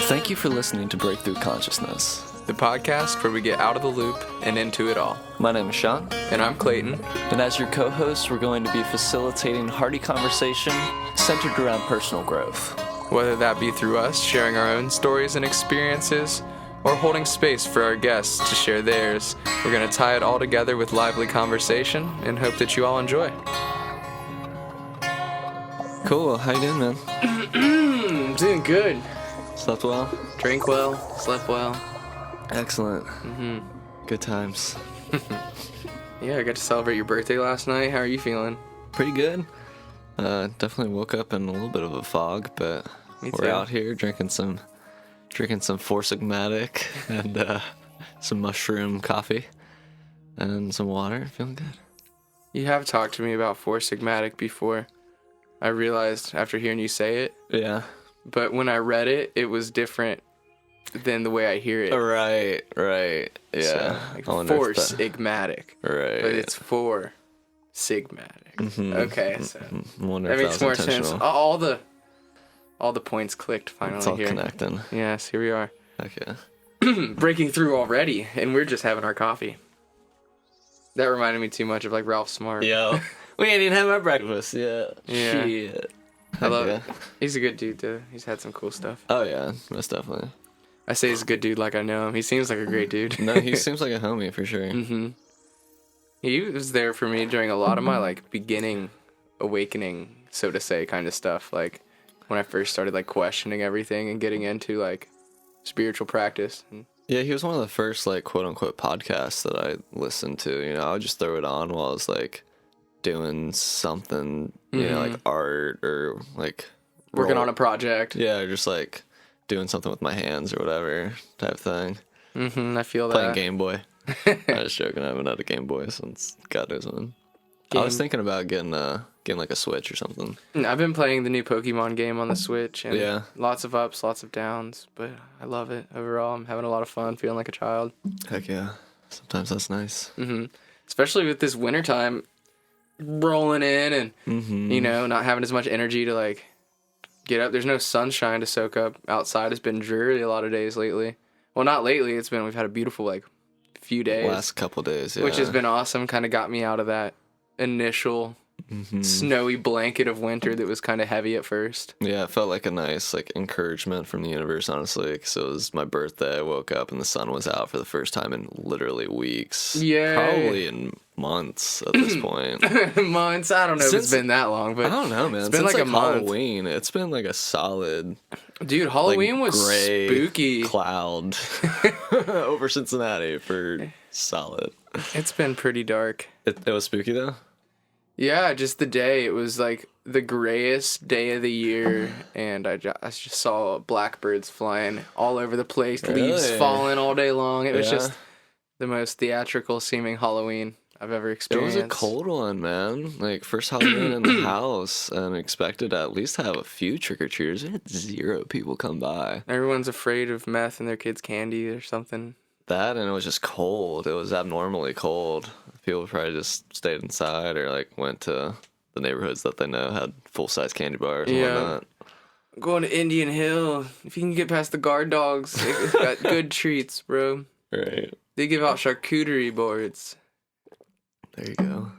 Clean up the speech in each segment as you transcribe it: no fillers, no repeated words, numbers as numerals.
Thank you for listening to Breakthrough Consciousness, the podcast where we get out of the loop and into it all. My name is Sean. And I'm Clayton. And as your co-host, we're going to be facilitating hearty conversation centered around personal growth. Whether that be through us sharing our own stories and experiences, or holding space for our guests to share theirs, we're going to tie it all together with lively conversation and hope that you all enjoy. Cool. How you doing, man? Doing good. Slept well? Drank well, slept well. Excellent. Good times. Yeah, I got to celebrate your birthday last night. How are you feeling? Pretty good. Definitely woke up in a little bit of a fog, but we're out here drinking some Four Sigmatic and some mushroom coffee and some water. Feeling good. You have talked to me about Four Sigmatic before. I realized after hearing you say it. Yeah. But when I read it, it was different than the way I hear it. Right. Yeah. So, like Four Sigmatic. Right. But it's Four Sigmatic. Mm-hmm. Okay, so that makes more sense. All the points clicked finally. It's all here. connecting. Yes, here we are. Okay. Breaking through already, and we're just having our coffee. That reminded me too much of like Ralph Smart. Yo, we ain't even had our breakfast yet. Yeah. Shit. I love it. He's a good dude too. He's had some cool stuff. Oh yeah, most definitely. I say he's a good dude like I know him. He seems like a great dude. No, he seems like a homie for sure. Mm-hmm. He was there for me during a lot of my like beginning awakening, so to say, kind of stuff. Like when I first started like questioning everything and getting into like spiritual practice. Yeah, he was one of the first like quote unquote podcasts that I listened to. You know, I would just throw it on while I was like doing something, you know, like art or like working on a project. Yeah, or just like doing something with my hands or whatever type thing. I feel that. Playing Game Boy. I was joking. I haven't had a Game Boy since God knows when. I was thinking about getting like a Switch or something. I've been playing the new Pokemon game on the Switch, and yeah, lots of ups, lots of downs, but I love it overall. I'm having a lot of fun, feeling like a child. Heck yeah, sometimes that's nice. Especially with this wintertime rolling in, and you know, not having as much energy to like get up. There's no sunshine to soak up outside. It's been dreary a lot of days lately. Well, not lately. We've had a beautiful like few days. Last couple days, yeah. Which has been awesome. Kind of got me out of that initial snowy blanket of winter that was kind of heavy at first. Yeah, it felt like a nice like encouragement from the universe, honestly. So it was my birthday. I woke up and the sun was out for the first time in literally weeks. Yeah, probably in months at this point. Months? I don't know if it's been that long, but I don't know, man. It's been Since like a month. Halloween, it's been like a solid. Dude, Halloween like, was gray spooky. Cloud over Cincinnati for solid. It's been pretty dark. It was spooky though. Yeah, just the day. It was like the grayest day of the year, and I just saw blackbirds flying all over the place, leaves falling all day long. It was just the most theatrical seeming Halloween I've ever experienced. It was a cold one, man. Like, first Halloween in the house, and expected to at least have a few trick-or-treaters. We had 0 people come by. Everyone's afraid of meth and their kids' candy or something. That, and it was just cold. It was abnormally cold. People probably just stayed inside or, like, went to the neighborhoods that they know had full-size candy bars and whatnot. Going to Indian Hill. If you can get past the guard dogs, it's got good treats, bro. Right. They give out charcuterie boards. There you go.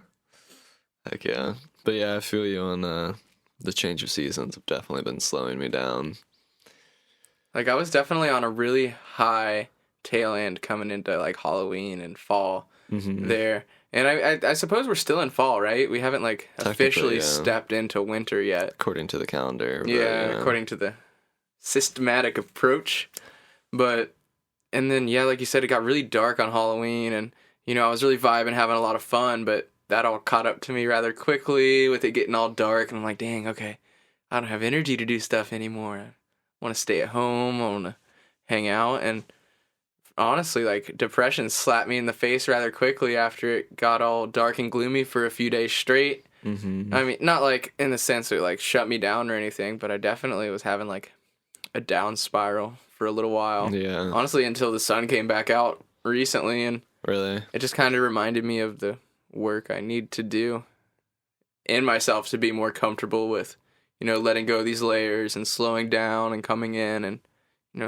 Heck yeah. But yeah, I feel you on the change of seasons have definitely been slowing me down. Like, I was definitely on a really high tail end coming into, like, Halloween and fall there. And I suppose we're still in fall, right? We haven't, like, officially stepped into winter yet. According to the calendar. But, according to the systematic approach. But, and then, yeah, like you said, it got really dark on Halloween, and you know, I was really vibing, having a lot of fun, but that all caught up to me rather quickly with it getting all dark. And I'm like, dang, okay, I don't have energy to do stuff anymore. I want to stay at home. I want to hang out. And honestly, like, depression slapped me in the face rather quickly after it got all dark and gloomy for a few days straight. I mean, not like in the sense that like shut me down or anything, but I definitely was having like a down spiral for a little while. Yeah. Honestly, until the sun came back out recently, and really, it just kind of reminded me of the work I need to do in myself to be more comfortable with, you know, letting go of these layers and slowing down and coming in and,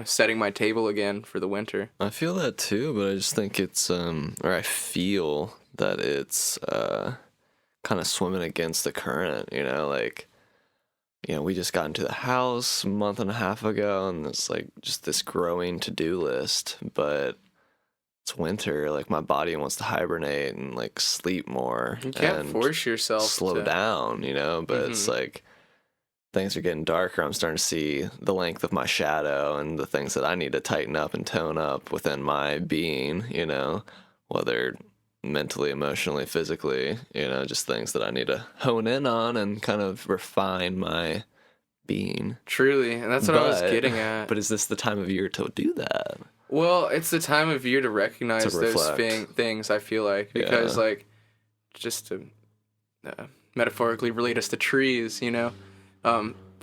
setting my table again for the winter. I feel that too, but I just think it's or I feel that it's kind of swimming against the current, like, we just got into the house a month and a half ago, and it's like just this growing to-do list, but it's winter, like my body wants to hibernate and like sleep more. You can't force yourself slow down, but it's like things are getting darker. I'm starting to see the length of my shadow and the things that I need to tighten up and tone up within my being, whether mentally, emotionally, physically, just things that I need to hone in on and kind of refine my being. Truly, and that's what I was getting at. But is this the time of year to do that? Well, it's the time of year to recognize those things, I feel like, because like, just to metaphorically relate us to trees,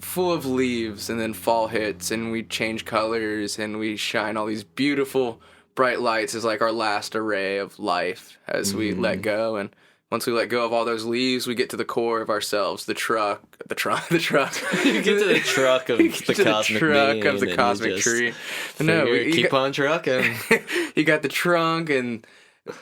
full of leaves, and then fall hits and we change colors and we shine all these beautiful bright lights as like our last array of life as we let go. And once we let go of all those leaves, we get to the core of ourselves, the truck. You get to the truck of the cosmic tree. No, we keep on trucking. You got the trunk and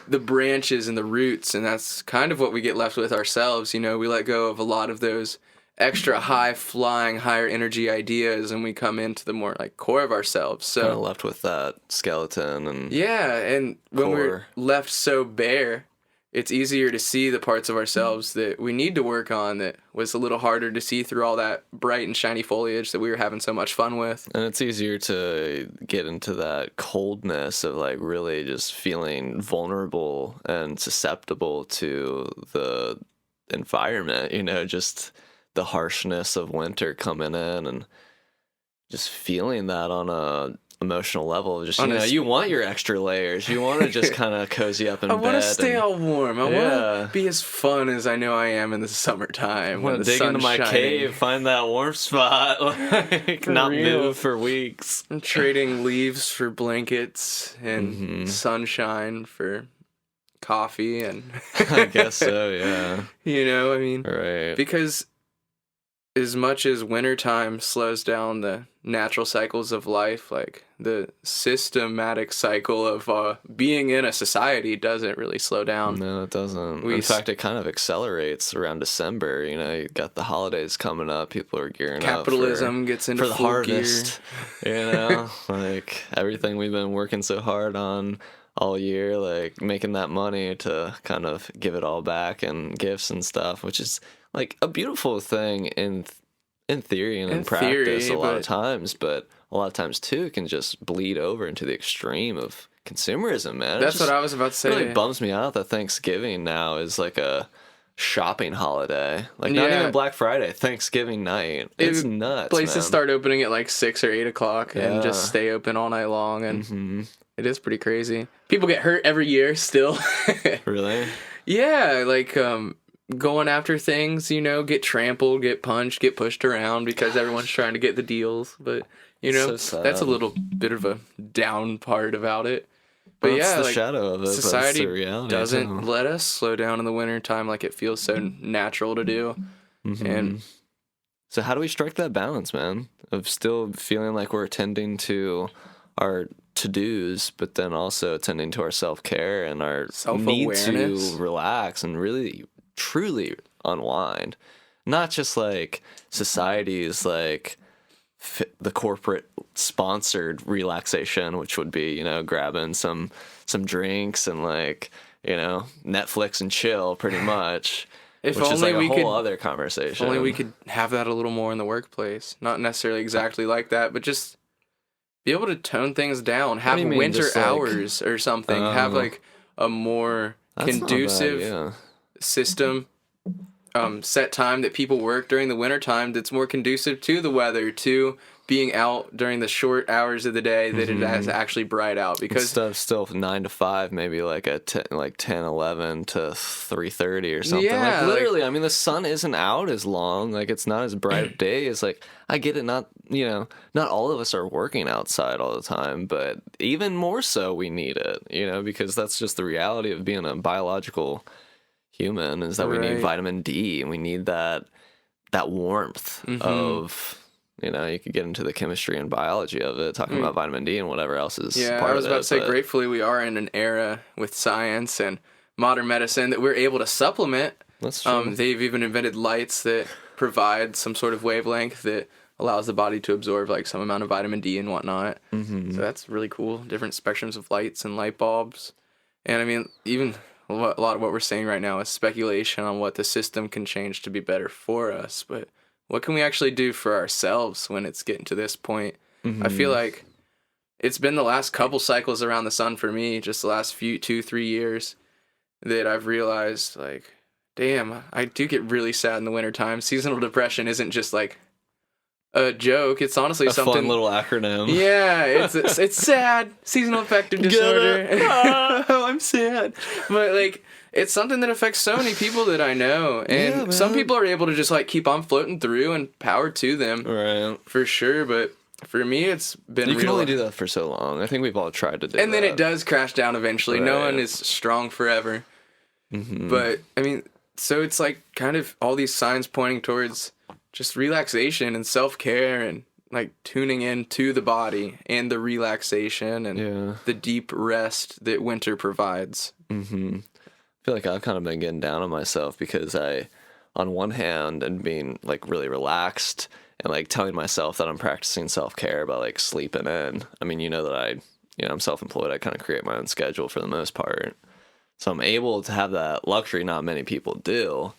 the branches and the roots, and that's kind of what we get left with ourselves. We let go of a lot of those extra high flying, higher energy ideas, and we come into the more like core of ourselves. So kind of left with that skeleton and and when we're left so bare, it's easier to see the parts of ourselves that we need to work on that was a little harder to see through all that bright and shiny foliage that we were having so much fun with. And it's easier to get into that coldness of like really just feeling vulnerable and susceptible to the environment, just the harshness of winter coming in and just feeling that on a emotional level. Just you want your extra layers. You want to just kind of cozy up in bed. I want to stay all warm. I want to be as fun as I know I am in the summertime. I want to dig into my cave, find that warm spot, not move for weeks. I'm trading leaves for blankets and sunshine for coffee and I guess so, yeah. Right. Because as much as wintertime slows down the natural cycles of life, like the systematic cycle of being in a society doesn't really slow down. No, it doesn't. In fact, it kind of accelerates around December. You got the holidays coming up. People are gearing Capitalism gets into for the harvest. Like everything we've been working so hard on all year, like making that money to kind of give it all back and gifts and stuff, which is like a beautiful thing in theory and in practice a lot of times, but a lot of times too it can just bleed over into the extreme of consumerism, man. That's what I was about to say. It really bums me out that Thanksgiving now is like a shopping holiday. Like not even Black Friday, Thanksgiving night. It's nuts. Places start opening at like 6 or 8 o'clock and just stay open all night long, and it is pretty crazy. People get hurt every year still. Really? Yeah, like going after things, get trampled, get punched, get pushed around because everyone's trying to get the deals. But, so that's a little bit of a down part about it. But it's the shadow of it. Society but it's the reality doesn't let us slow down in the wintertime like it feels so natural to do. And so how do we strike that balance, man, of still feeling like we're attending to our to-dos, but then also attending to our self-care and our need to relax and really truly unwind, not just like society's like the corporate sponsored relaxation, which would be grabbing some drinks and like Netflix and chill pretty much. If which only is like we a whole could, other conversation. If only we could have that a little more in the workplace, not necessarily exactly like that, but just be able to tone things down, have winter hours or something, have like a more conducive system, set time that people work during the wintertime that's more conducive to the weather, to being out during the short hours of the day that it is actually bright out. Because instead of still 9 to 5, maybe like a 10, 11 to 3:30 or something. Yeah, like literally, I mean, the sun isn't out as long. Like it's not as bright a day. It's like, I get it. Not all of us are working outside all the time, but even more so we need it, because that's just the reality of being a biological human, is that we need vitamin D and we need that warmth of You know, you could get into the chemistry and biology of it, talking about vitamin D and whatever else is Yeah, part I was of about it, to say, but gratefully, we are in an era with science and modern medicine that we're able to supplement. that's true. They've even invented lights that provide some sort of wavelength that allows the body to absorb like some amount of vitamin D and whatnot. Mm-hmm. So that's really cool. Different spectrums of lights and light bulbs. And I mean, even a lot of what we're saying right now is speculation on what the system can change to be better for us. But what can we actually do for ourselves when it's getting to this point? I feel like it's been the last couple cycles around the sun for me, just the last 2-3 years, that I've realized, like, damn, I do get really sad in the wintertime. Seasonal depression isn't just like a joke. It's honestly a something. fun little acronym. Yeah, it's sad. Seasonal affective disorder. Oh, I'm sad. But like, it's something that affects so many people that I know, and some people are able to just like keep on floating through and power to them, Right. for sure. But for me, it's been. You can only do that for so long. I think we've all tried to do and that. then it does crash down eventually. No Right. one is strong forever. Mm-hmm. But I mean, so it's like kind of all these signs pointing towards just relaxation and self-care and like tuning in to the body and the relaxation and the deep rest that winter provides. Mm-hmm. I feel like I've kind of been getting down on myself because on one hand, and being like really relaxed and like telling myself that I'm practicing self-care by like sleeping in. I mean, you know that I'm self-employed. I kind of create my own schedule for the most part. So I'm able to have that luxury not many people do.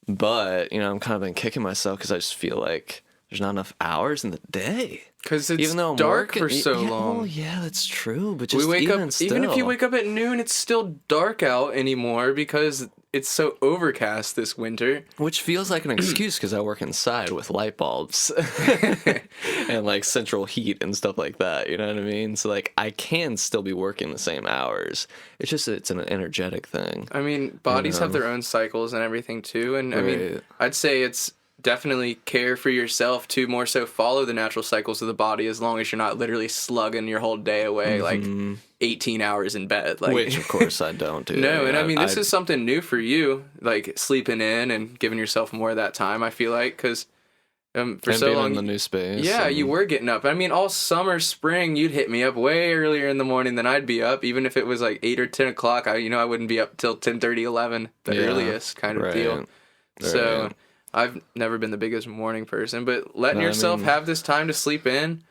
But, I'm kind of been kicking myself because I just feel like there's not enough hours in the day. Because it's even though I'm dark working, for so long. Well, yeah, that's true. But just we wake even up, still. even if you wake up at noon, it's still dark out anymore because it's so overcast this winter. Which feels like an excuse because I work inside with light bulbs and like central heat and stuff like that. You know what I mean? So like I can still be working the same hours. It's an energetic thing. I mean, bodies have their own cycles and everything too. And I mean, Right. I'd say it's definitely care for yourself to more so follow the natural cycles of the body as long as you're not literally slugging your whole day away like 18 hours in bed. Like, Which, of course, I don't do. No, and I mean, this is something new for you, like sleeping in and giving yourself more of that time, I feel like, because for and so being long... in the new space. Yeah, you were getting up. I mean, all summer, spring, you'd hit me up way earlier in the morning than I'd be up, even if it was like 8 or 10 o'clock. I wouldn't be up till 10:30, 11, the earliest kind of deal. Right. So I've never been the biggest morning person, but letting yourself have this time to sleep in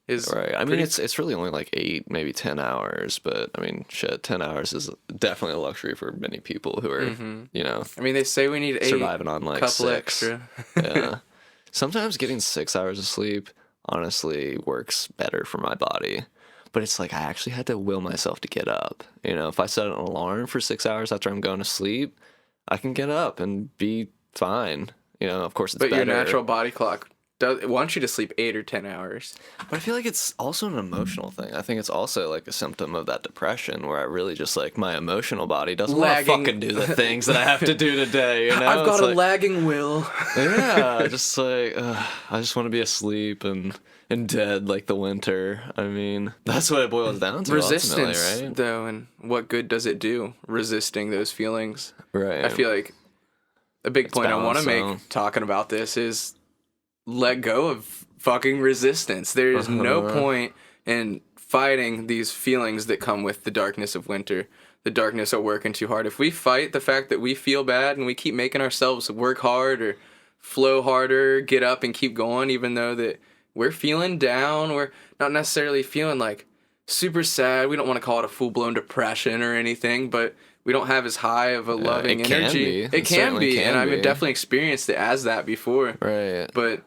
is right. I mean, it's really only like 8, maybe 10 hours, but I mean, shit, 10 hours is definitely a luxury for many people who are, I mean, they say we need 8, surviving on like couple 6. extra. Yeah. Sometimes getting 6 hours of sleep honestly works better for my body. But it's like I actually had to will myself to get up. If I set an alarm for 6 hours after I'm going to sleep, I can get up and be fine. Of course it's But better. your natural body clock wants you to sleep 8 or 10 hours. But I feel like it's also an emotional thing. I think it's also like a symptom of that depression where I really just like my emotional body doesn't want to fucking do the things that I have to do today. I've got It's a like, lagging will. Yeah, just like I just want to be asleep and dead like the winter. I mean, that's what it boils down to. Resistance, ultimately, right? though, and what good does it do? Resisting those feelings. Right. I feel like a big point I want to balance, make talking about this is let go of fucking resistance. There is no point in fighting these feelings that come with the darkness of winter, the darkness of working too hard. If we fight the fact that we feel bad and we keep making ourselves work hard or flow harder, get up and keep going, even though that we're feeling down, we're not necessarily feeling like super sad. We don't want to call it a full-blown depression or anything, but we don't have as high of a loving energy. It can be, and I've definitely experienced it as that before. Right. But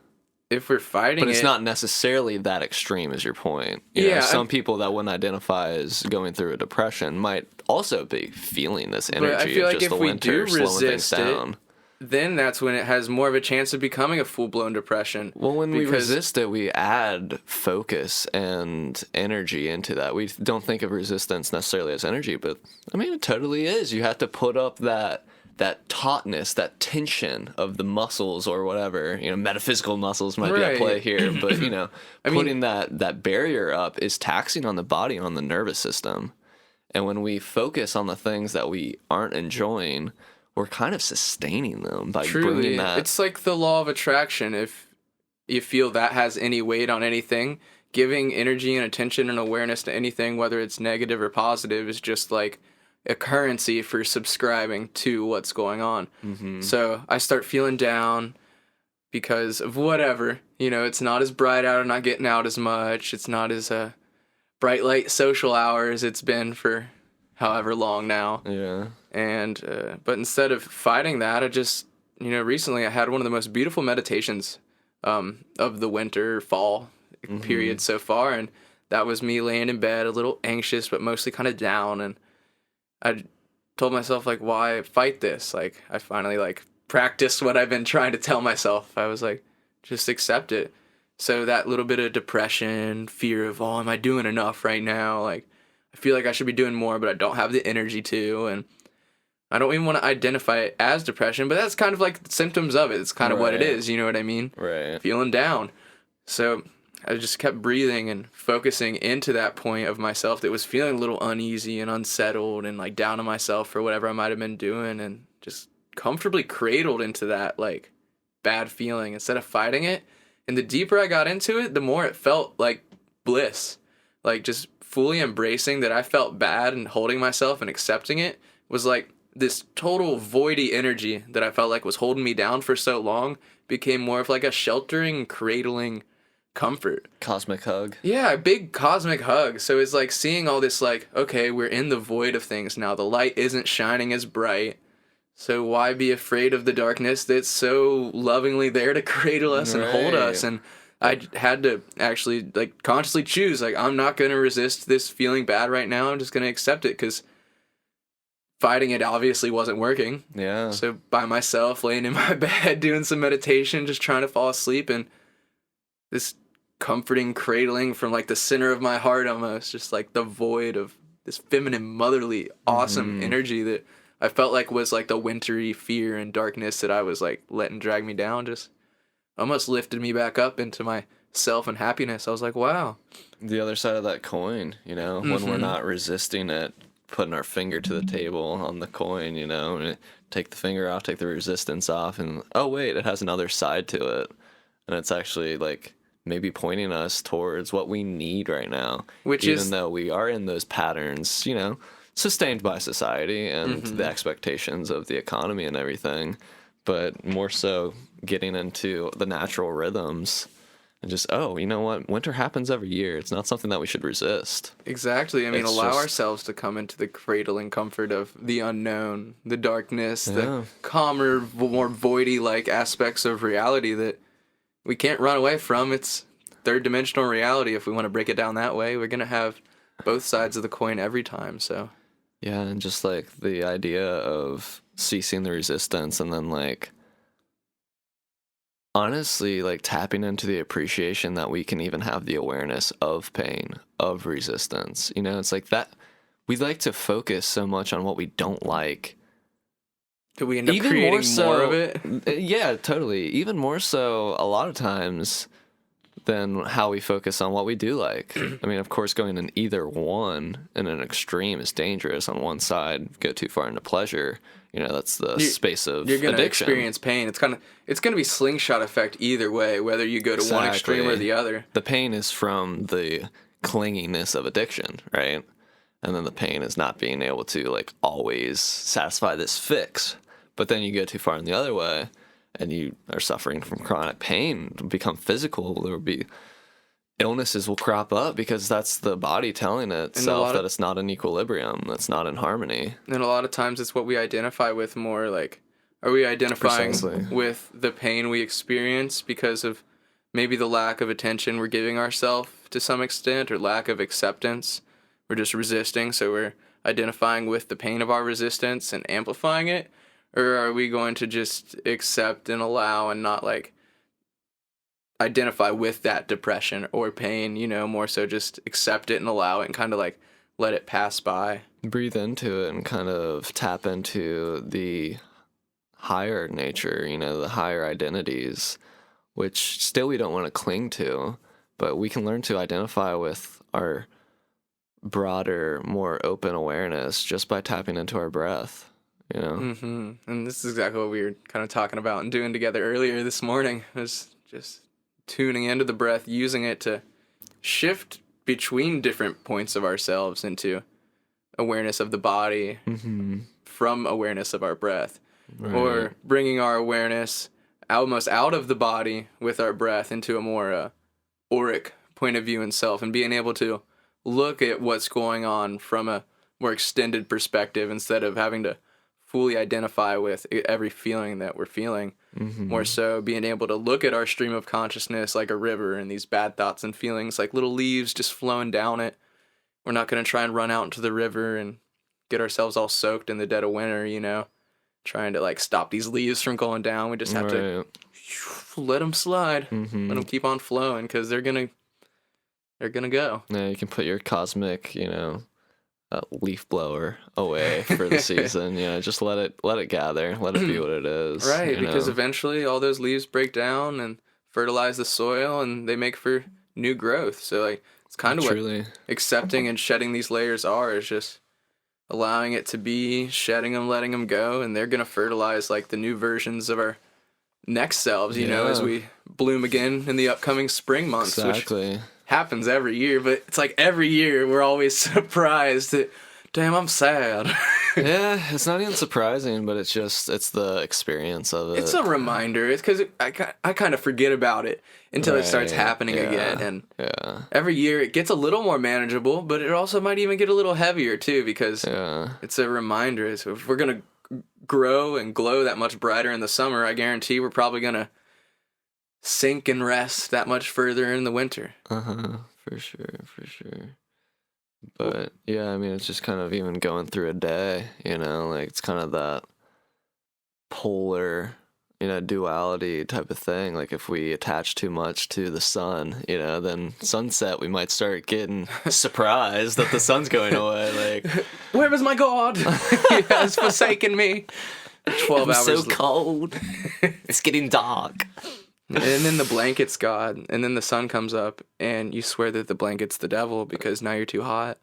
if we're fighting But it's not necessarily that extreme is your point. Some people that wouldn't identify as going through a depression might also be feeling this energy I feel of like just if the we winter do slowing things resist it, down. then that's when it has more of a chance of becoming a full-blown depression. Well, when we resist it, we add focus and energy into that. We don't think of resistance necessarily as energy, but I mean, it totally is. You have to put up that tautness, that tension of the muscles or whatever, metaphysical muscles might be at play here, but putting that barrier up is taxing on the body and on the nervous system. And when we focus on the things that we aren't enjoying, we're kind of sustaining them by bringing that. It's like the law of attraction. If you feel that has any weight on anything, giving energy and attention and awareness to anything, whether it's negative or positive, is just like a currency for subscribing to what's going on. Mm-hmm. So I start feeling down because of whatever, it's not as bright out, I'm not getting out as much, it's not as bright light social hours it's been for however long now. Yeah. And but instead of fighting that, I just, recently I had one of the most beautiful meditations of the winter fall period so far, and that was me laying in bed a little anxious but mostly kind of down, and I told myself, like, why fight this? Like, I finally like practiced what I've been trying to tell myself. I was like, just accept it. So that little bit of depression, fear of, oh, am I doing enough right now? Like, I feel like I should be doing more, but I don't have the energy to, and I don't even want to identify it as depression, but that's kind of like the symptoms of it. It's kind of what it is, you know what I mean? Right. Feeling down. So I just kept breathing and focusing into that point of myself that was feeling a little uneasy and unsettled and like down on myself for whatever I might have been doing, and just comfortably cradled into that like bad feeling instead of fighting it. And the deeper I got into it, the more it felt like bliss. Like just fully embracing that I felt bad and holding myself and accepting it was like this total voidy energy that I felt like was holding me down for so long became more of like a sheltering, cradling comfort. Cosmic hug. Yeah, a big cosmic hug. So it's like seeing all this like, okay, we're in the void of things now. The light isn't shining as bright. So why be afraid of the darkness that's so lovingly there to cradle us and hold us? And I had to actually like consciously choose, like, I'm not going to resist this feeling bad right now. I'm just going to accept it, because fighting it obviously wasn't working. Yeah. So by myself, laying in my bed, doing some meditation, just trying to fall asleep, and this comforting cradling from like the center of my heart, almost just like the void of this feminine, motherly, awesome energy that I felt like was like the wintry fear and darkness that I was like letting drag me down, just almost lifted me back up into my self and happiness. I was like, wow. The other side of that coin, when we're not resisting it, putting our finger to the table on the coin, and take the finger off, take the resistance off, and oh wait, it has another side to it. And it's actually like maybe pointing us towards what we need right now. Even though we are in those patterns, sustained by society and the expectations of the economy and everything, but more so getting into the natural rhythms and just, oh, you know what? Winter happens every year. It's not something that we should resist. Exactly. I mean, allow ourselves to come into the cradling comfort of the unknown, the darkness, the calmer, more voidy-like aspects of reality that we can't run away from. It's third-dimensional reality. If we want to break it down that way, we're going to have both sides of the coin every time, so... Yeah, and just like the idea of ceasing the resistance and then like honestly like tapping into the appreciation that we can even have the awareness of pain, of resistance. It's like that we like to focus so much on what we don't like. Do we end up creating more of it? Yeah, totally. Even more so a lot of times than how we focus on what we do like. I mean, of course, going in either one in an extreme is dangerous. On one side, go too far into pleasure. That's the space of you're gonna addiction. Experience pain. It's gonna be slingshot effect either way, whether you go to one extreme or the other. The pain is from the clinginess of addiction, right? And then the pain is not being able to like always satisfy this fix. But then you go too far in the other way, and you are suffering from chronic pain, it'll become physical. There will be illnesses will crop up because that's the body telling itself that it's not in equilibrium, that's not in harmony. And a lot of times it's what we identify with more. Like, are we identifying with the pain we experience because of maybe the lack of attention we're giving ourselves to some extent, or lack of acceptance? We're just resisting, so we're identifying with the pain of our resistance and amplifying it. Or are we going to just accept and allow and not, like, identify with that depression or pain, more so just accept it and allow it and kind of, like, let it pass by? Breathe into it and kind of tap into the higher nature, the higher identities, which still we don't want to cling to, but we can learn to identify with our broader, more open awareness just by tapping into our breath. And this is exactly what we were kind of talking about and doing together earlier this morning. It was just tuning into the breath, using it to shift between different points of ourselves into awareness of the body from awareness of our breath. Right. Or bringing our awareness almost out of the body with our breath into a more auric point of view in self, and being able to look at what's going on from a more extended perspective instead of having to fully identify with every feeling that we're feeling. More so being able to look at our stream of consciousness like a river, and these bad thoughts and feelings like little leaves just flowing down it. We're not going to try and run out into the river and get ourselves all soaked in the dead of winter, you know, trying to like stop these leaves from going down. We just have to let them slide, let them keep on flowing, because they're going to go. Yeah, you can put your cosmic, you know, leaf blower away for the season. You know, just let it gather, let it be what it is. Right, because eventually all those leaves break down and fertilize the soil, and they make for new growth. So like it's kind of what accepting and shedding these layers are, is just allowing it to be, shedding them, letting them go, and they're gonna fertilize like the new versions of our next selves. You know, as we bloom again in the upcoming spring months. Exactly. Which happens every year, but it's like every year we're always surprised that, damn, I'm sad. Yeah, it's not even surprising, but it's the experience of it. It's a reminder. It's because I kind of forget about it until it starts happening again. And every year it gets a little more manageable, but it also might even get a little heavier too, because it's a reminder. So if we're going to grow and glow that much brighter in the summer, I guarantee we're probably going to sink and rest that much further in the winter. For sure. But yeah, I mean, it's just kind of even going through a day, you know, like it's kind of that polar, you know, duality type of thing. Like if we attach too much to the sun, you know, then sunset we might start getting surprised that the sun's going away. Like, where is my God? He has forsaken me. 12 hours. So cold. It's getting dark. And then the blanket's God, and then the sun comes up, and you swear that the blanket's the devil because now you're too hot.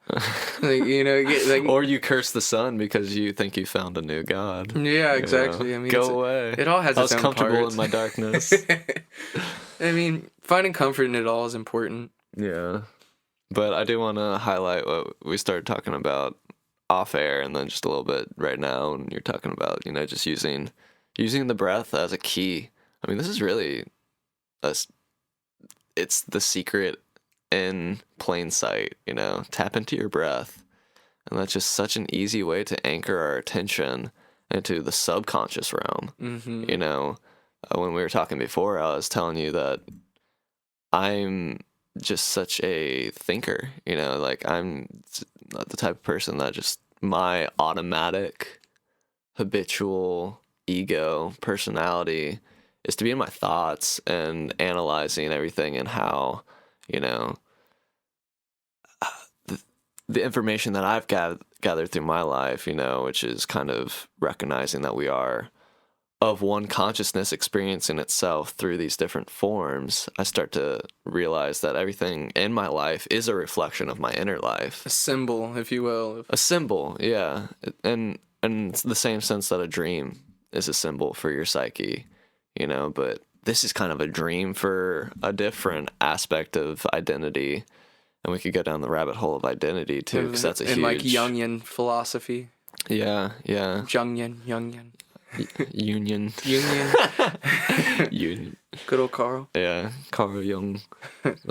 Like, you know, or you curse the sun because you think you found a new God. Yeah, exactly. You know? I mean, go away. It all has its own parts. I was comfortable in my darkness. I mean, finding comfort in it all is important. Yeah, but I do want to highlight what we started talking about off air, and then just a little bit right now, and you're talking about, you know, just using the breath as a key. I mean, this is really it's the secret in plain sight, you know. Tap into your breath. And that's just such an easy way to anchor our attention into the subconscious realm. You know, when we were talking before, I was telling you that I'm just such a thinker, you know, like I'm not the type of person that just my automatic, habitual ego personality is to be in my thoughts and analyzing everything, and how, you know, the information that I've gathered through my life, you know, which is kind of recognizing that we are of one consciousness experiencing itself through these different forms. I start to realize that everything in my life is a reflection of my inner life. A symbol, if you will. A symbol, yeah. And it's the same sense that a dream is a symbol for your psyche. You know, but this is kind of a dream for a different aspect of identity, and we could go down the rabbit hole of identity too, because that's a huge... In like Jungian philosophy. Yeah. Jungian. Union. Union. Good old Carl. Yeah, Carl Jung,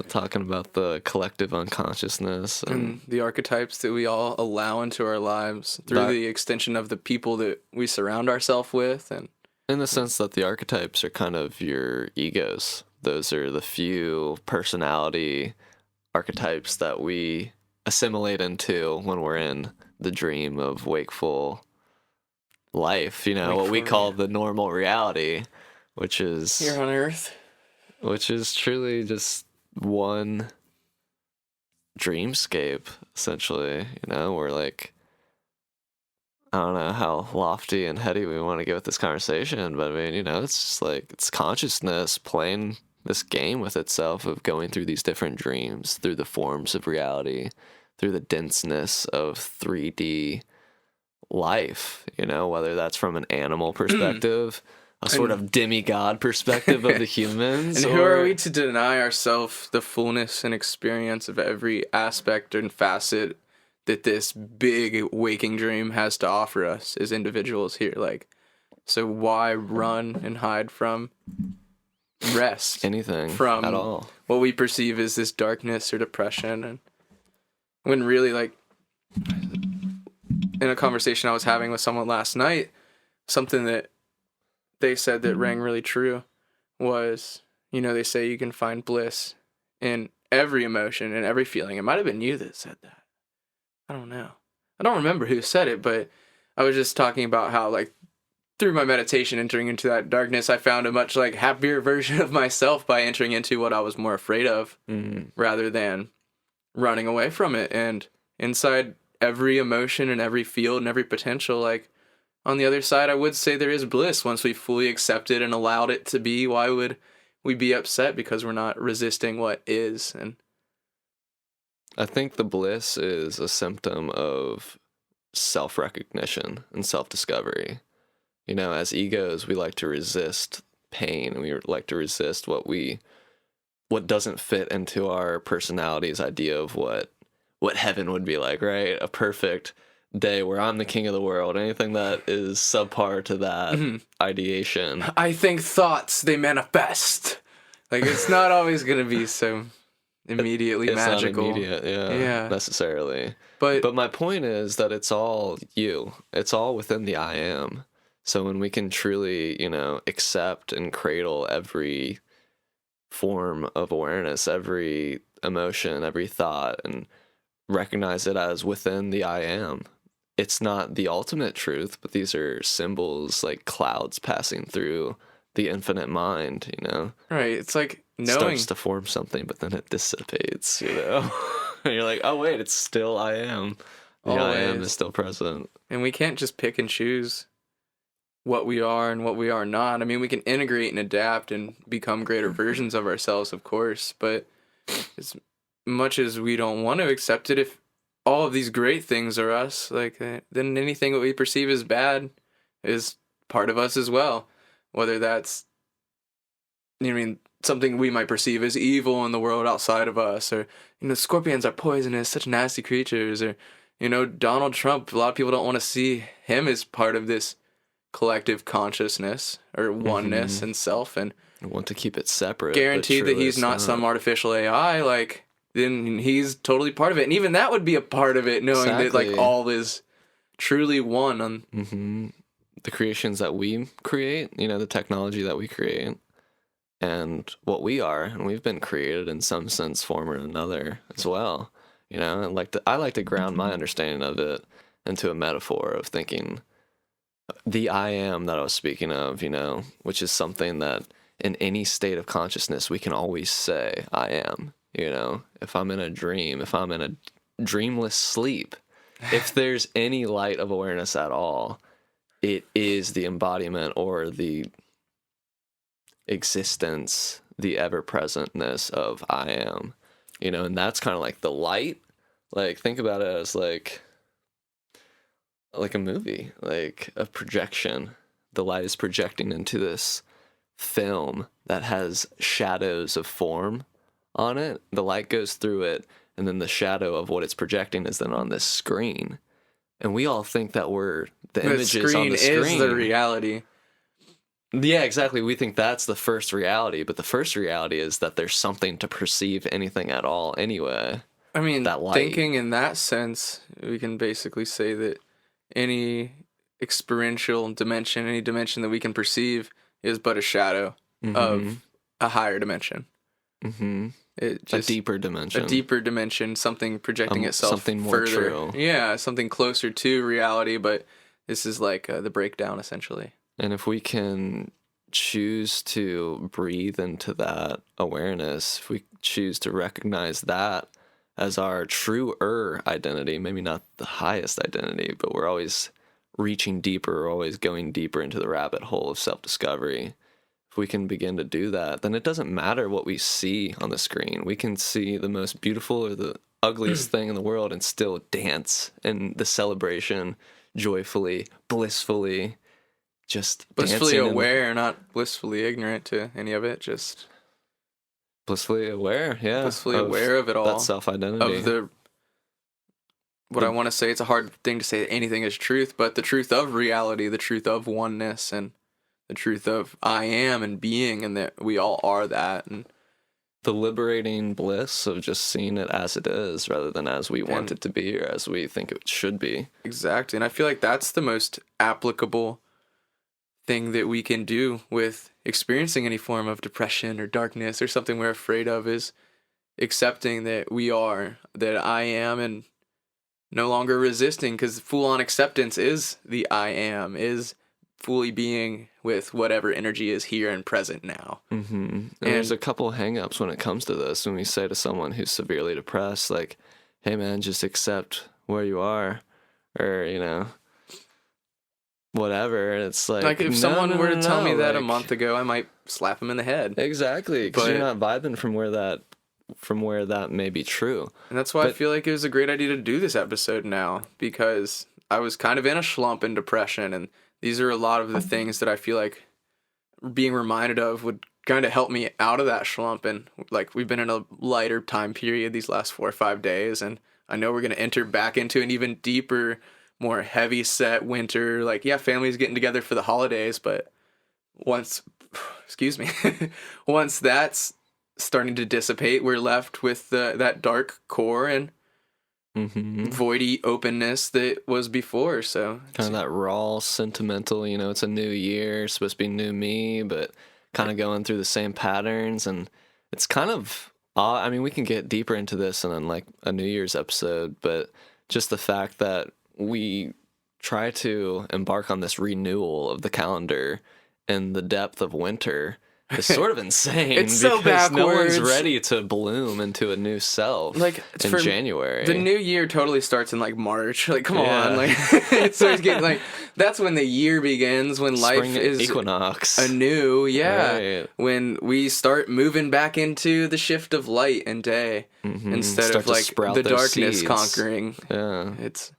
talking about the collective unconsciousness and the archetypes that we all allow into our lives through the extension of the people that we surround ourselves with, and in the sense that the archetypes are kind of your egos. Those are the few personality archetypes that we assimilate into when we're in the dream of wakeful life, you know, what we call the normal reality, which is here on Earth, which is truly just one dreamscape, essentially. You know, we're like, I don't know how lofty and heady we want to get with this conversation, but I mean, you know, it's just like, it's consciousness playing this game with itself of going through these different dreams, through the forms of reality, through the denseness of 3D life, you know, whether that's from an animal perspective sort of demigod perspective of the humans. And who are we to deny ourselves the fullness and experience of every aspect and facet that this big waking dream has to offer us as individuals here? Like, so why run and hide from rest? Anything from at all. What we perceive as this darkness or depression, and when really, like, in a conversation I was having with someone last night, something that they said that rang really true was, they say you can find bliss in every emotion and every feeling. It might have been you that said that. I don't know. I don't remember who said it, but I was just talking about how, like, through my meditation, entering into that darkness, I found a much, like, happier version of myself by entering into what I was more afraid of, rather than running away from it. And inside every emotion and every field and every potential, like, on the other side, I would say there is bliss once we fully accept it and allowed it to be. Why would we be upset because we're not resisting what is? And I think the bliss is a symptom of self-recognition and self-discovery. As egos, we like to resist pain, and we like to resist what doesn't fit into our personality's idea of what heaven would be like, right? A perfect day where I'm the king of the world. Anything that is subpar to that ideation. I think thoughts, they manifest. Like, it's not always going to be so immediately magical. Not immediate, yeah, necessarily. But my point is that it's all you. It's all within the I am. So when we can truly, accept and cradle every form of awareness, every emotion, every thought, and recognize it as within the I am, it's not the ultimate truth, but these are symbols, like clouds passing through the infinite mind, Right, it's like knowing. Starts to form something, but then it dissipates, And you're like, oh wait, it's still I am. The I am is still present. And we can't just pick and choose what we are and what we are not. I mean, we can integrate and adapt and become greater versions of ourselves, of course, but as much as we don't want to accept it, if all of these great things are us, like, then anything that we perceive as bad is part of us as well. Whether that's, something we might perceive as evil in the world outside of us, or, scorpions are poisonous, such nasty creatures, or, Donald Trump, a lot of people don't want to see him as part of this collective consciousness or oneness and self, and I want to keep it separate. Guaranteed that he's not some artificial AI, like, then he's totally part of it. And even that would be a part of it, knowing that, like, all is truly one on the creations that we create, the technology that we create, and what we are. And we've been created in some sense, form, or another as well. I like to ground my understanding of it into a metaphor of thinking the I am that I was speaking of, which is something that in any state of consciousness, we can always say, I am. If I'm in a dream, if I'm in a dreamless sleep, if there's any light of awareness at all, it is the embodiment or the existence, the ever-presentness of I am. And that's kind of like the light. Like, think about it as like a movie, like a projection. The light is projecting into this film that has shadows of form on it. The light goes through it, and then the shadow of what it's projecting is then on this screen. And we all think that we're the images on the screen is the reality. Yeah, exactly. We think that's the first reality, but the first reality is that there's something to perceive anything at all anyway. I mean, thinking in that sense, we can basically say that any experiential dimension, any dimension that we can perceive, is but a shadow of a higher dimension. A deeper dimension. A deeper dimension, something projecting itself something more further. True. Yeah, something closer to reality, but this is like the breakdown, essentially. And if we can choose to breathe into that awareness, if we choose to recognize that as our truer identity, maybe not the highest identity, but we're always reaching deeper, we're always going deeper into the rabbit hole of self-discovery. If we can begin to do that, then it doesn't matter what we see on the screen. We can see the most beautiful or the ugliest thing in the world and still dance in the celebration joyfully, blissfully, just blissfully dancing aware, not blissfully ignorant to any of it, just blissfully aware, yeah. Blissfully aware of it all. That self-identity. Of the, what I want to say, it's a hard thing to say that anything is truth, but the truth of reality, the truth of oneness, and the truth of I am and being, and that we all are that. And the liberating bliss of just seeing it as it is rather than as we want it to be or as we think it should be. Exactly. And I feel like that's the most applicable thing that we can do with experiencing any form of depression or darkness or something we're afraid of, is accepting that we are, that I am, and no longer resisting, because full-on acceptance is the I am, is fully being with whatever energy is here and present now. Mm-hmm. And there's a couple hang-ups when it comes to this. When we say to someone who's severely depressed, like, hey man, just accept where you are, or, you know, whatever. It's like if someone were to tell me that a month ago, I might slap him in the head. Exactly, because you're not vibing from where that may be true. And that's why I feel like it was a great idea to do this episode now, because I was kind of in a slump in depression, and these are a lot of the things that I feel like being reminded of would kind of help me out of that slump. And like, we've been in a lighter time period these last 4 or 5 days, and I know we're going to enter back into an even deeper, more heavy set winter. Like, yeah, family's getting together for the holidays, but once that's starting to dissipate, we're left with that dark core and voidy openness that was before. So kind of that raw, sentimental, you know, it's a new year, it's supposed to be new me, but kind of going through the same patterns. And it's kind of I mean, we can get deeper into this in like a New Year's episode, but just the fact that we try to embark on this renewal of the calendar in the depth of winter is sort of insane. It's so backwards. No one's ready to bloom into a new self. Like, in January, the new year totally starts in like March. Like, come on, like it starts getting like, that's when the year begins. When life is equinox anew. Yeah, right. When we start moving back into the shift of light and day instead of like the darkness seeds. Conquering. Yeah, it's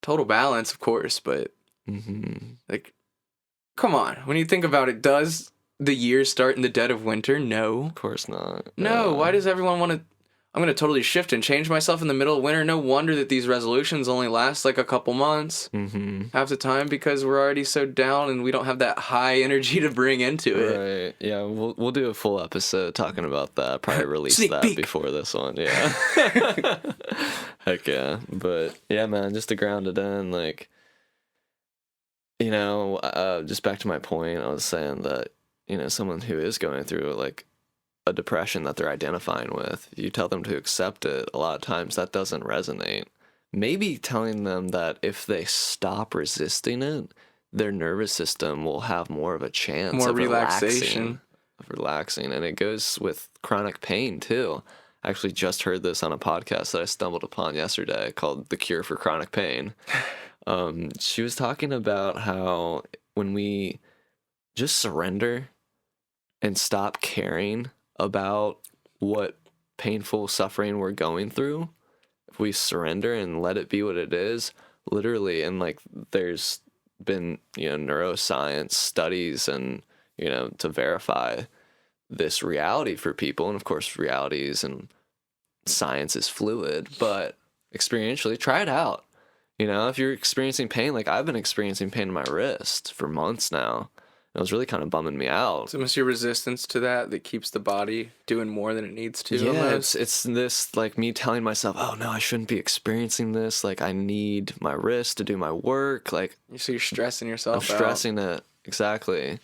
total balance, of course, but like, come on. When you think about it, does the year start in the dead of winter? No. Of course not. No. Why does everyone want to... I'm going to totally shift and change myself in the middle of winter. No wonder that these resolutions only last like a couple months. Half the time, because we're already so down and we don't have that high energy to bring into it. Right. Yeah, we'll do a full episode talking about that. Probably release that peek. Before this one. Yeah. Heck yeah. But yeah, man, just to ground it in, like, you know, just back to my point, I was saying that, you know, someone who is going through like a depression that they're identifying with, you tell them to accept it, a lot of times that doesn't resonate. Maybe telling them that if they stop resisting it, their nervous system will have more of a chance of relaxation. And it goes with chronic pain too. I actually just heard this on a podcast that I stumbled upon yesterday called The Cure for Chronic Pain. She was talking about how when we just surrender and stop caring about what painful suffering we're going through, if we surrender and let it be what it is, literally, and like there's been, you know, neuroscience studies and, you know, to verify this reality for people. And of course, realities and science is fluid, but experientially, try it out. You know, if you're experiencing pain, like I've been experiencing pain in my wrist for months now. It was really kind of bumming me out. So must your resistance to that keeps the body doing more than it needs to? Yeah, it's this, like, me telling myself, oh, no, I shouldn't be experiencing this. Like, I need my wrist to do my work. Like, so you're stressing yourself out. I'm stressing it. Exactly.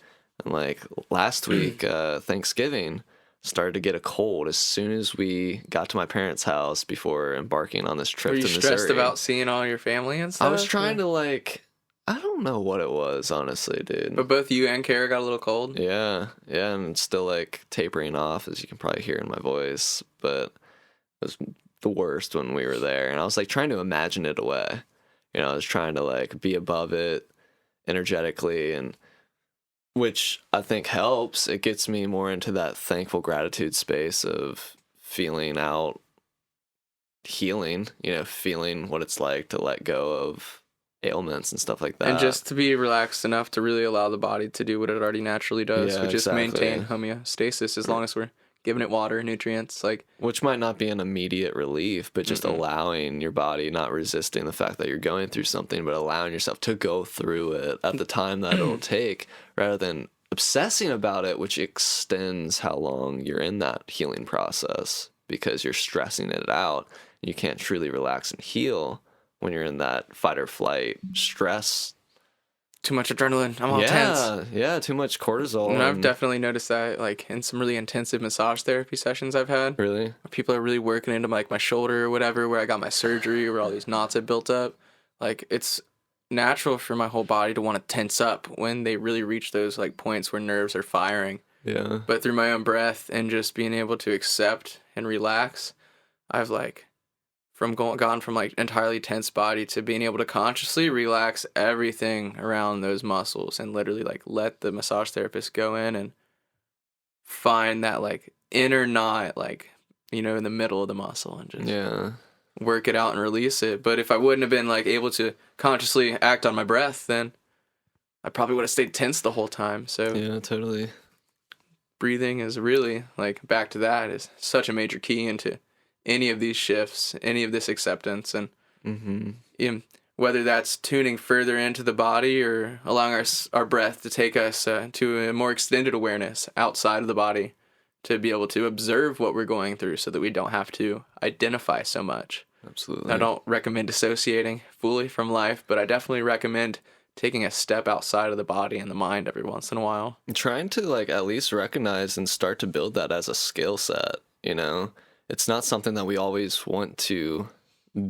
And, like, last week, Thanksgiving, started to get a cold as soon as we got to my parents' house before embarking on this trip to Missouri. Were you stressed about seeing all your family and stuff? I was trying to, like... I don't know what it was, honestly, dude. But both you and Kara got a little cold? Yeah, and it's still, like, tapering off, as you can probably hear in my voice. But it was the worst when we were there. And I was, like, trying to imagine it away. You know, I was trying to, like, be above it energetically, and which I think helps. It gets me more into that thankful gratitude space of feeling out healing, you know, feeling what it's like to let go of ailments and stuff like that. And just to be relaxed enough to really allow the body to do what it already naturally does, Yeah, which is exactly. maintain homeostasis as long as we're giving it water, nutrients, like. Which might not be an immediate relief, but just allowing your body, not resisting the fact that you're going through something, but allowing yourself to go through it at the time that it'll take, rather than obsessing about it, which extends how long you're in that healing process because you're stressing it out. You can't truly relax and heal when you're in that fight or flight stress. Too much adrenaline. I'm all tense. Yeah, too much cortisol. And I've definitely noticed that, like, in some really intensive massage therapy sessions I've had. Really? People are really working into, like, my shoulder or whatever, where I got my surgery, where all these knots had built up. Like, it's natural for my whole body to want to tense up when they really reach those, like, points where nerves are firing. Yeah. But through my own breath and just being able to accept and relax, I've, like, gone from like entirely tense body to being able to consciously relax everything around those muscles and literally like let the massage therapist go in and find that like inner knot, like, you know, in the middle of the muscle and just work it out and release it. But if I wouldn't have been like able to consciously act on my breath, then I probably would have stayed tense the whole time. So yeah, totally. Breathing is really like, back to that, is such a major key into any of these shifts, any of this acceptance, and whether that's tuning further into the body or allowing our breath to take us to a more extended awareness outside of the body to be able to observe what we're going through so that we don't have to identify so much. Absolutely. I don't recommend dissociating fully from life, but I definitely recommend taking a step outside of the body and the mind every once in a while. Trying to like at least recognize and start to build that as a skill set, you know? It's not something that we always want to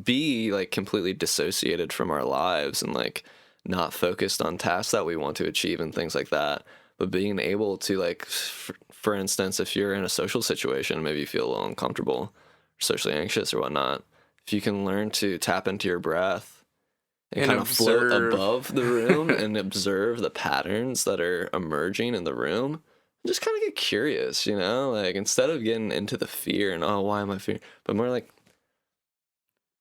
be like completely dissociated from our lives and like not focused on tasks that we want to achieve and things like that. But being able to like, for instance, if you're in a social situation, maybe you feel a little uncomfortable, or socially anxious or whatnot, if you can learn to tap into your breath and kind of float above the room and observe the patterns that are emerging in the room, just kind of get curious, you know, like instead of getting into the fear and, oh, why am I fearing, but more like,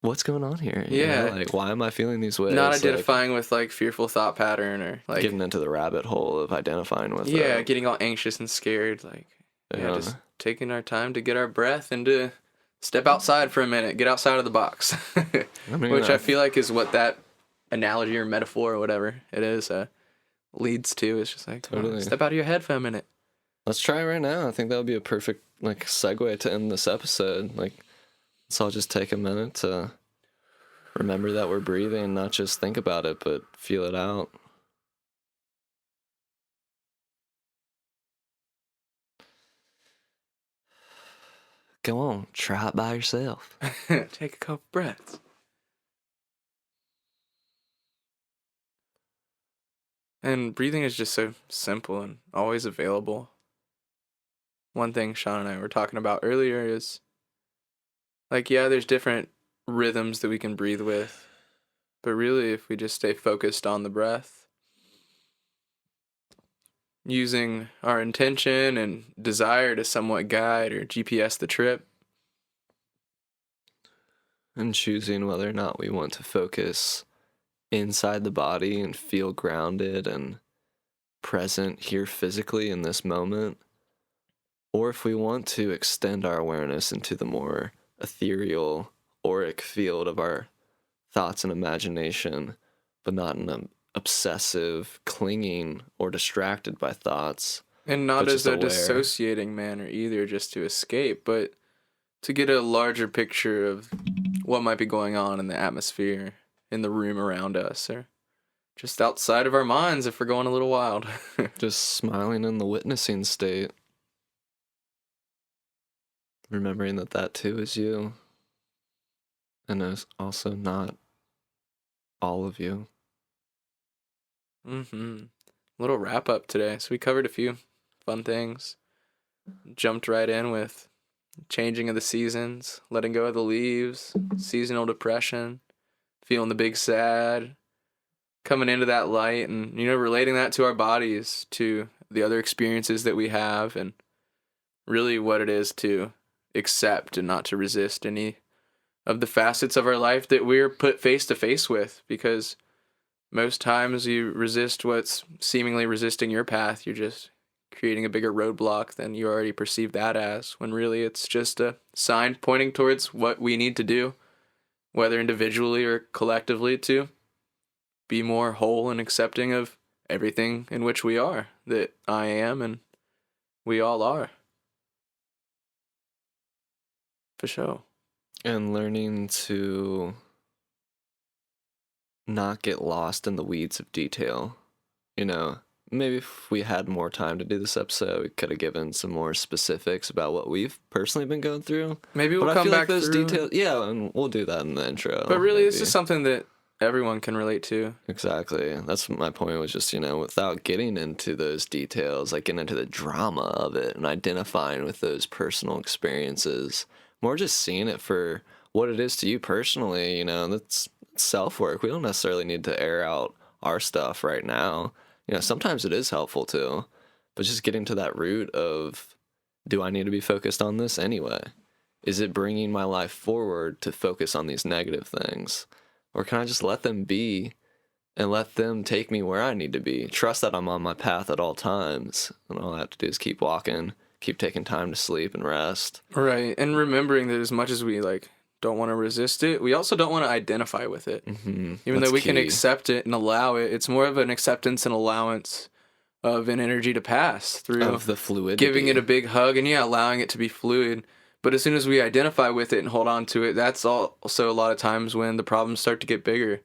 what's going on here? You know? Like, why am I feeling these ways? Not identifying with like fearful thought pattern or like getting into the rabbit hole of identifying with getting all anxious and scared, like just taking our time to get our breath and to step outside for a minute, get outside of the box. Which I feel like is what that analogy or metaphor or whatever it is leads to. It's just like, step out of your head for a minute. Let's try it right now. I think that would be a perfect like segue to end this episode. Like, let's all just take a minute to remember that we're breathing and not just think about it, but feel it out. Go on, try it by yourself. Take a couple breaths. And breathing is just so simple and always available. One thing Sean and I were talking about earlier is, like, there's different rhythms that we can breathe with. But really, if we just stay focused on the breath, using our intention and desire to somewhat guide or GPS the trip. And choosing whether or not we want to focus inside the body and feel grounded and present here physically in this moment, or if we want to extend our awareness into the more ethereal, auric field of our thoughts and imagination, but not in an obsessive, clinging, or distracted by thoughts. And not as a dissociating manner either, just to escape, but to get a larger picture of what might be going on in the atmosphere, in the room around us, or just outside of our minds if we're going a little wild. Just smiling in the witnessing state. Remembering that too is you. And it's also not all of you. Little wrap up today. So we covered a few fun things. Jumped right in with changing of the seasons, letting go of the leaves, seasonal depression, feeling the big sad, coming into that light and, relating that to our bodies, to the other experiences that we have, and really what it is to accept and not to resist any of the facets of our life that we're put face to face with, because most times you resist what's seemingly resisting your path. You're just creating a bigger roadblock than you already perceive that as, when really it's just a sign pointing towards what we need to do, whether individually or collectively, to be more whole and accepting of everything in which we are, that I am and we all are. For sure. And learning to not get lost in the weeds of detail. You know, maybe if we had more time to do this episode, we could have given some more specifics about what we've personally been going through. Maybe we'll but come I feel back like those through. details. Yeah, and we'll do that in the intro. But really, maybe. This is something that everyone can relate to. Exactly. That's what my point was, just, you know, without getting into those details, like getting into the drama of it and identifying with those personal experiences, more just seeing it for what it is to you personally. You know, that's self-work. We don't necessarily need to air out our stuff right now. You know, sometimes it is helpful too, but just getting to that root of, do I need to be focused on this anyway? Is it bringing my life forward to focus on these negative things? Or can I just let them be and let them take me where I need to be? Trust that I'm on my path at all times. And all I have to do is keep walking, keep taking time to sleep and rest. Right. And remembering that as much as we don't want to resist it, we also don't want to identify with it. Mm-hmm. Even That's though we key. can accept it and allow it, it's more of an acceptance and allowance of an energy to pass through. Of the fluidity. Giving it a big hug and allowing it to be fluid. But as soon as we identify with it and hold on to it, that's also a lot of times when the problems start to get bigger.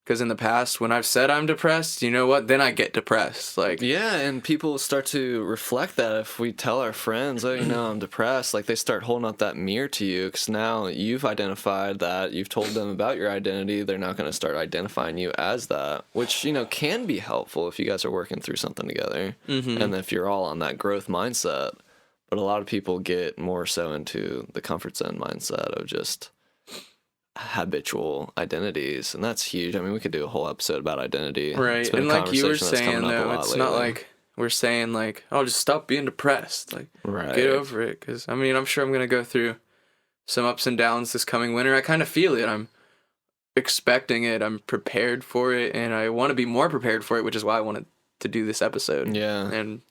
Because in the past, when I've said I'm depressed, you know what? Then I get depressed. Yeah, and people start to reflect that if we tell our friends, oh, you know, I'm depressed. Like, they start holding up that mirror to you, because now you've identified that, you've told them about your identity. They're not going to start identifying you as that, which, you know, can be helpful if you guys are working through something together. Mm-hmm. And if you're all on that growth mindset. But a lot of people get more so into the comfort zone mindset of just habitual identities, and that's huge. I mean, we could do a whole episode about identity. Right. And like you were saying, though, it's not like we're saying oh, just stop being depressed. Right. Get over it. Because, I mean, I'm sure I'm going to go through some ups and downs this coming winter. I kind of feel it. I'm expecting it. I'm prepared for it. And I want to be more prepared for it, which is why I wanted to do this episode. Yeah. And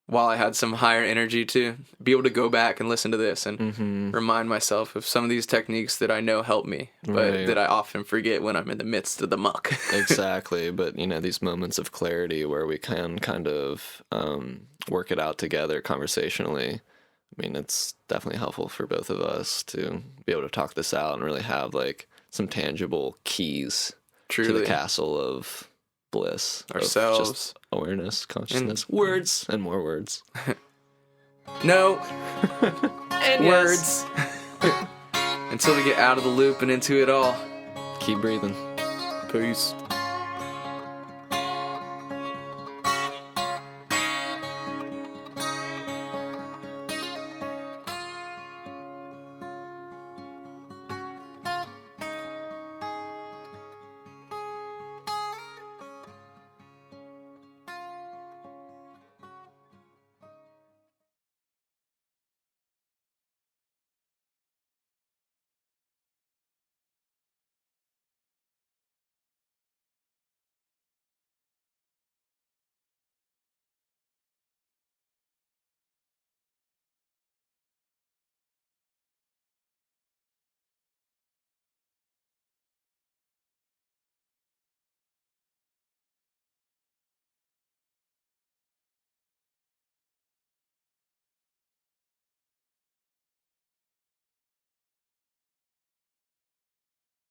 while I had some higher energy to be able to go back and listen to this and remind myself of some of these techniques that I know help me, but that I often forget when I'm in the midst of the muck. Exactly. But, you know, these moments of clarity where we can kind of work it out together conversationally, I mean, it's definitely helpful for both of us to be able to talk this out and really have some tangible keys to the castle of bliss, ourselves, just awareness, consciousness, words, and more words. No. And words. Until we get out of the loop and into it all. Keep breathing. Peace.